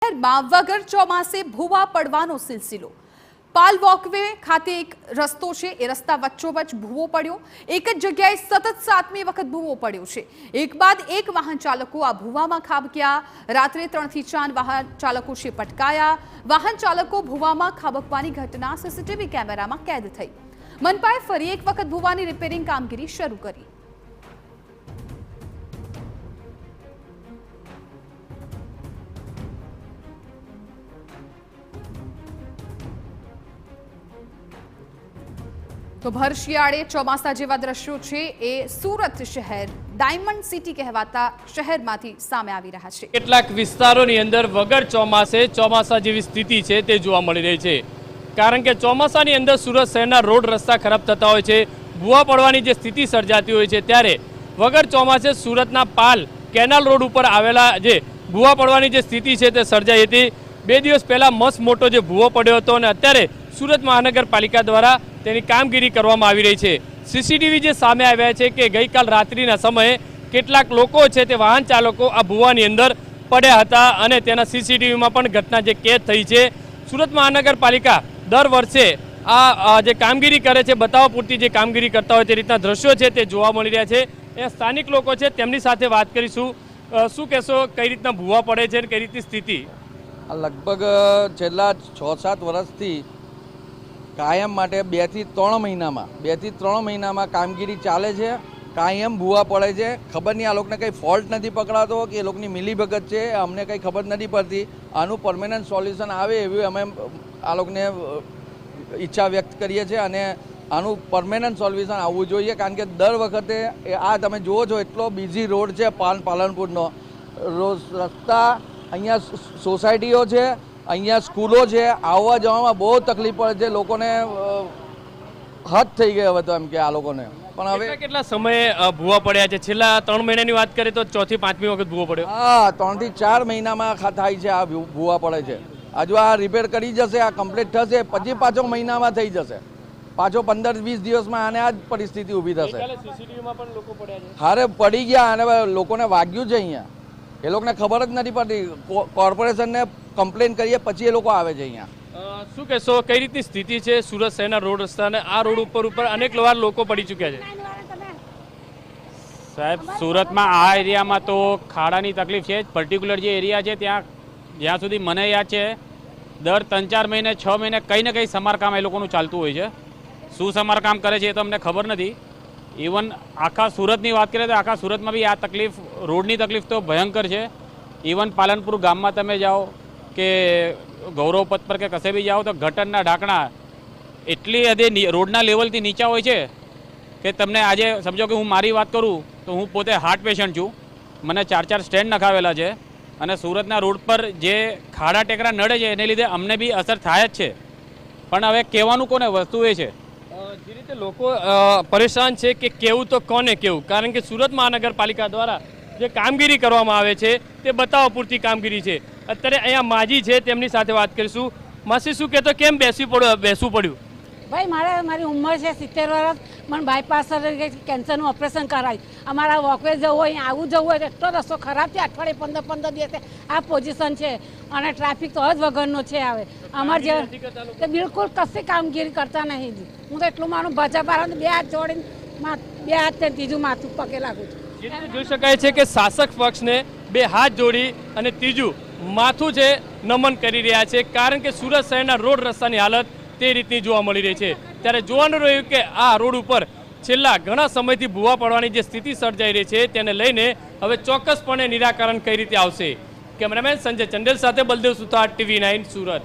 શહેરમાં વગર ચોમાસે ભૂવા પડવાનો સિલસિલો। પાલ વોકવે ખાતે એક રસ્તો છે, એ રસ્તા વચ્ચોવચ્ચ ભૂવો પડ્યો। એક જ જગ્યાએ સતત 7મી વખત ભૂવો પડ્યો છે। એક બાદ એક વાહન ચાલકો આ ભૂવામાં ખાબક્યા। રાત્રે 3 થી 4 વાહન ચાલકો છે પટકાયા। વાહન ચાલકો ભૂવામાં ખાબકવાની ઘટના સીસીટીવી કેમેરામાં કેદ થઈ। મનપાએ ફરી એક વખત ભૂવાની રિપેરિંગ કામગીરી શરૂ કરી। તો ભર શિયાળે ચોમાસા જેવા દ્રશ્યો છે એ સુરત શહેર ડાયમંડ સિટી કહેવાતા શહેરમાંથી સામે આવી રહ્યા છે। કેટલાક વિસ્તારોની અંદર વગર ચોમાસે ચોમાસા જેવી સ્થિતિ છે તે જોવા મળી રહી છે, કારણ કે ચોમાસાની અંદર સુરત શહેરના રોડ રસ્તા ખરાબ થતા હોય છે, ભૂવા પડવાની જે સ્થિતિ સર્જાતી હોય છે, ત્યારે વગર ચોમાસે સુરતના પાલ કેનાલ રોડ ઉપર આવેલા જે ભૂવા પડવાની જે સ્થિતિ છે તે સર્જાઈ હતી। 2 દિવસ પહેલા મસ્ત મોટો જે ભૂવો પડ્યો હતો અને અત્યારે સુરત મહાનગરપાલિકા દ્વારા તેની કામગીરી કરવામાં આવી રહી છે। સીસીટીવી જે સામે આવ્યા છે કે ગઈકાલ રાત્રિના સમયે કેટલાક લોકો છે તે વાહન ચાલકો આ ભૂવાની અંદર પડ્યા હતા અને તેના સીસીટીવીમાં પણ ઘટના જે કેદ થઈ છે। સુરત મહાનગરપાલિકા દર વર્ષે આ જે કામગીરી કરે છે, બતાવવા પૂરતી જે કામગીરી કરતા હોય તે રીતના દ્રશ્યો છે તે જોવા મળી રહ્યા છે। એ સ્થાનિક લોકો છે તેમની સાથે વાત કરીશું। શું કહેશો, કઈ રીતના ભૂવા પડે છે અને કઈ રીતની સ્થિતિ? લગભગ છેલ્લા 6-7 વર્ષથી કાયમ માટે 2 થી 3 મહિનામાં કામગીરી ચાલે છે। કાયમ ભૂવા પડે છે। ખબર નહીં આ લોકોને કંઈ ફોલ્ટ નથી પકડાતો કે એ લોકોની મિલીભગત છે, અમને કંઈ ખબર નથી પડતી। આનું પરમેનન્ટ સોલ્યુશન આવે એવી અમે આ લોકોને ઈચ્છા વ્યક્ત કરીએ છીએ અને આનું પરમેનન્ટ સોલ્યુશન આવવું જોઈએ, કારણ કે દર વખતે આ તમે જુઓ છો એટલો બિઝી રોડ છે પાલનપુરનો રસ્તા, અહીંયા સોસાયટીઓ છે, અહીંયા સ્કૂલો છે, આવવા જવામાં બહુ તકલીફ પડે છે લોકોને। હદ થઈ ગઈ હવે તો એમ કે આ લોકોને પણ હવે કેટલા સમયે ભૂવા પડ્યા છે? છેલ્લા 3 મહિનાની વાત કરીએ તો 4થી 5મી વખત ભૂવો પડ્યો। હા, 3 થી 4 મહિનામાં થાય છે આ ભૂવા પડે છે। હજુ આ રિપેર કરી જશે, આ કમ્પ્લીટ થશે, પછી પાછો મહિનામાં થઈ જશે, પાછો 15-20 દિવસમાં આને આ જ પરિસ્થિતિ ઊભી થશે। હારે પડી ગયા અને લોકોને વાગ્યું છે અહીંયા, એ લોકોને ખબર જ નથી પડતી। કોર્પોરેશનને કમ્પ્લેન કરીએ પછી એ લોકો આવે છે અહીંયા। શું કહેશો, કઈ રીતની સ્થિતિ છે સુરત શહેરના રોડ રસ્તાને? આ રોડ ઉપર અનેક વાર લોકો પડી ચૂક્યા છે। સાહેબ, સુરતમાં આ એરિયામાં તો ખાડાની તકલીફ છે। પર્ટિક્યુલર જે એરિયા છે ત્યાં જ્યાં સુધી મને યાદ છે દર 3-4 મહિને 6 મહિને કંઈ ને કંઈ સમારકામ એ લોકોનું ચાલતું હોય છે। શું સમારકામ કરે છે એ તો અમને ખબર નથી। ઇવન આખા સુરતની વાત કરીએ તો આખા સુરતમાં બી આ તકલીફ, રોડની તકલીફ તો ભયંકર છે। ઇવન પાલનપુર ગામમાં તમે જાઓ કે ગૌરવ પથ પર કે કશે બી જાઓ તો ગટરના ઢાંકણા એટલી હદે રોડના લેવલથી નીચા હોય છે કે તમને આજે સમજો કે હું મારી વાત કરું તો હું પોતે હાર્ટ પેશન્ટ છું, મને 4 સ્ટેન્ડ નખાવેલા છે અને સુરતના રોડ પર જે ખાડા ટેકરા નડે છે એને લીધે અમને બી અસર થાય જ છે। પણ હવે કહેવાનું કોને, વસ્તુ એ છે જે રીતે લોકો પરેશાન છે કે કેવું તો કોને કેવું, કારણ કે સુરત મહાનગરપાલિકા દ્વારા જે કામગીરી કરવામાં આવે છે તે બતાવવા પૂરતી કામગીરી છે। અત્યારે અહીંયા માજી છે, તેમની સાથે વાત કરીશું। માસી, શું કહેતો, કેમ બેસવું પડ્યું? ભાઈ મારી ઉંમર છે 70 વર્ષ, મને બાયપાસ કેન્સરનું ઓપરેશન કરાવી, અમારા વોકવે જવું હોય, આવું જવું હોય તો એટલો રસ્તો ખરાબ છે। અઠવાડિયે 15 દિવસે આ પોઝિશન છે અને ટ્રાફિક તો હદ વગરનો છે। હવે અમારે જે બિલકુલ કશી કામગીરી કરતા નહીં। હું તો એટલું માનું ભાજપ 2 હાથ જોડીને 2 હાથ ત્રીજું માથું પગે લાગુ છું। જોઈ શકાય છે કે શાસક પક્ષને 2 હાથ જોડી અને ત્રીજું માથું છે નમન કરી રહ્યા છે, કારણ કે સુરત શહેરના રોડ રસ્તાની હાલત તે રીતની જોવા મળી રહી છે। ત્યારે જોવાનું રહ્યું કે આ રોડ ઉપર છેલ્લા ઘણા સમયથી ભૂવા પડવાની જે સ્થિતિ સર્જાઈ રહી છે તેને લઈને હવે ચોક્કસપણે નિરાકરણ કઈ રીતે આવશે। કેમેરામેન સંજય ચંડેલ સાથે બલદેવ સુથાર, TV9 સુરત।